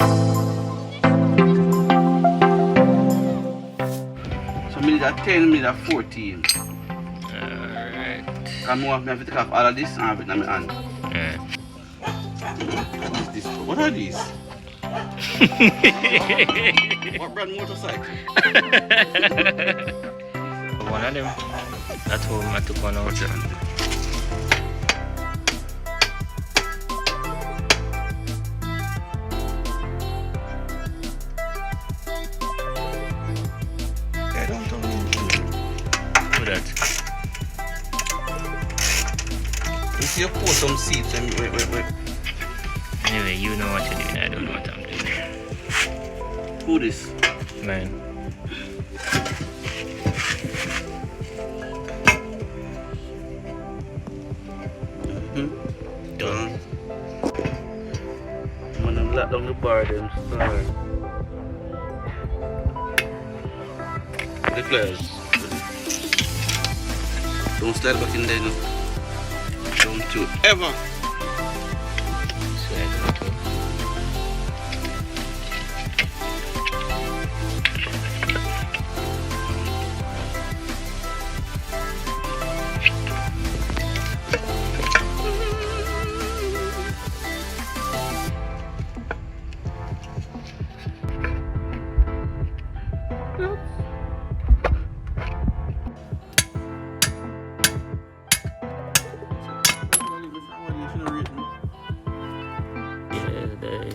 So me need a 10, me need a 14. Alright. And more, I have to take off all of this and have it in my hand. What is this? What are these? What brand motorcycle? One of them. At home, I took one out. You pour some seeds and wait. Anyway, you know what you're doing, I don't know what I'm doing. Who this? Man. Done. I'm gonna lock down the bar them start. The flares. Don't slide back in there now. Don't you ever.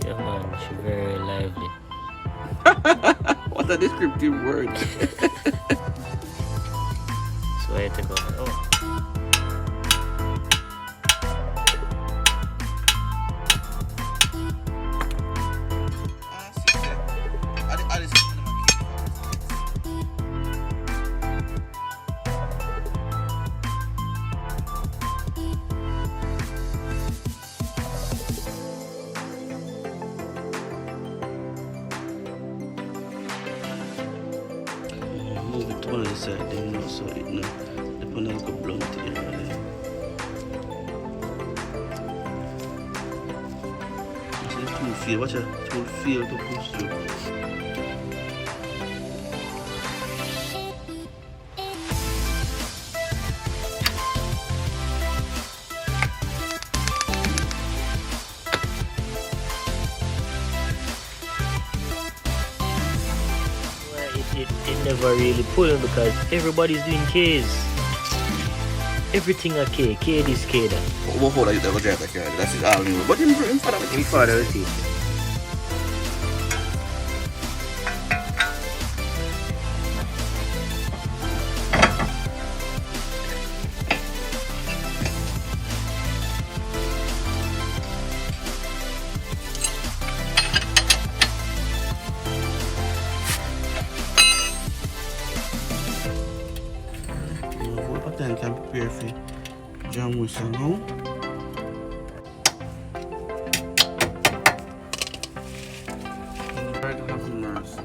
Yeah, man, she's very lively. What a descriptive word. So I had to go. Oh. Move it to one of the side then, you know, so it no the panel go blunt here. So the tool feel, watch it, tool feel to push through. It never really pulling because everybody's doing K's. Everything a K. K this, K that. What hold I never drive like that? That's it all new. But in front of it. In front of it. Then can prepare for jam whistle now. Try to have some mercy.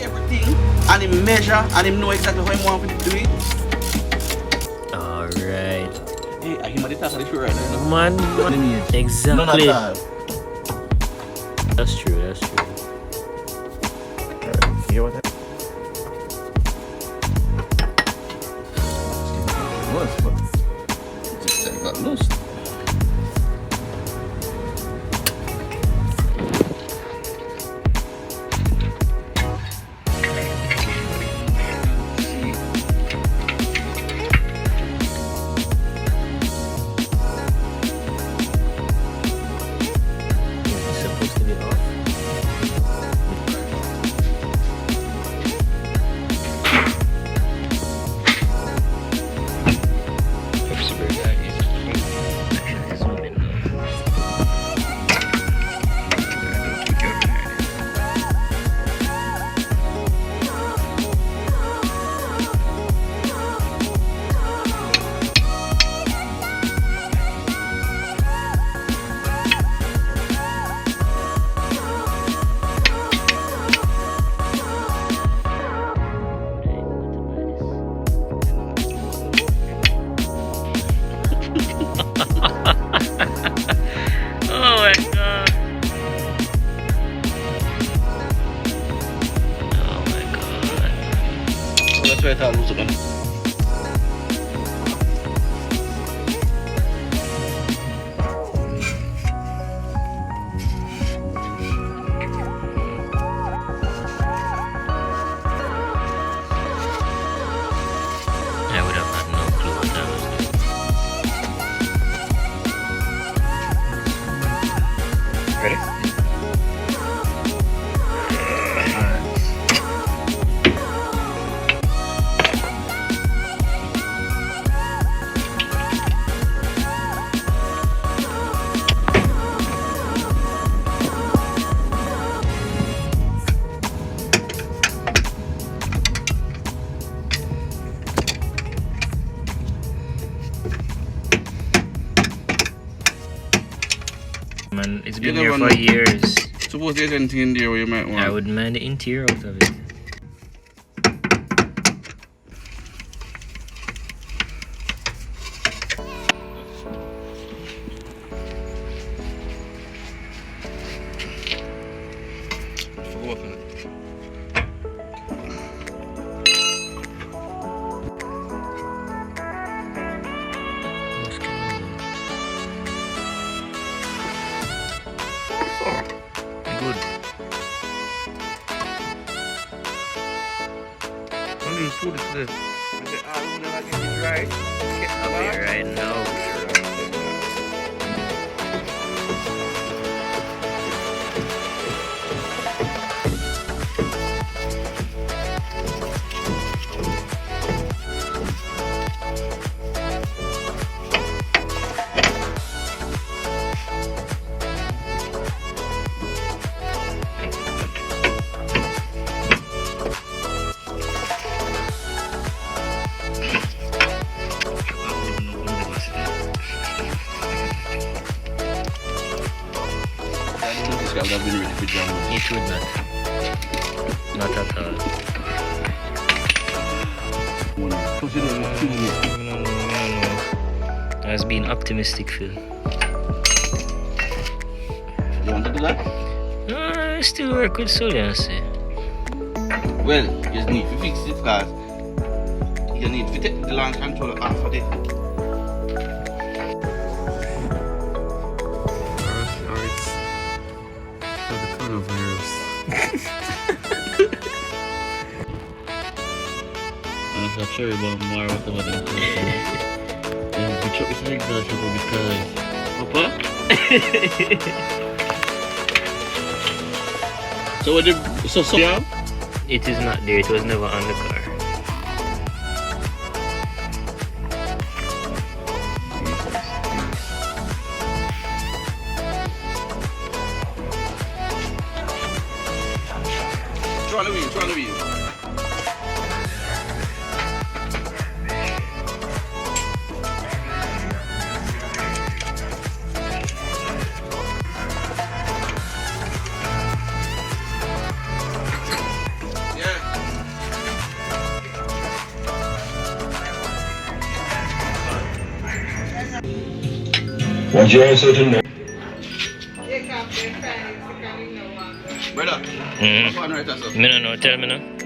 Everything and him measure and him know exactly how he want to do it. Alright. Hey, I hear my data for the show right now. Man, exactly. None at all. That's true, that's true. Alright, hear what just got loose. That's why I thought it was a gun. I would have had no clue what that was doing. Ready? Man, it's been here for years. Suppose there's anything in there where you might want. I would man the interior out of it. Good. Only put it there. Right. I'll be right now. This guy would have been ready for jam. It would not. Not at all. No. I was being optimistic, Phil. You want to do that? No, I still work with Sully, I say. Well, you need to fix it because you need to take the launch controller off of it. Or it's for the coronavirus. It's a cherry bomb or whatever they call it. We chuck this exhaust because... Papa? So what did... So yeah? It is not there, it was never on the car. Try the wheel. What's your answer to that? Brother, Mm-hmm. go on right there, sir. Me no know, tell me now.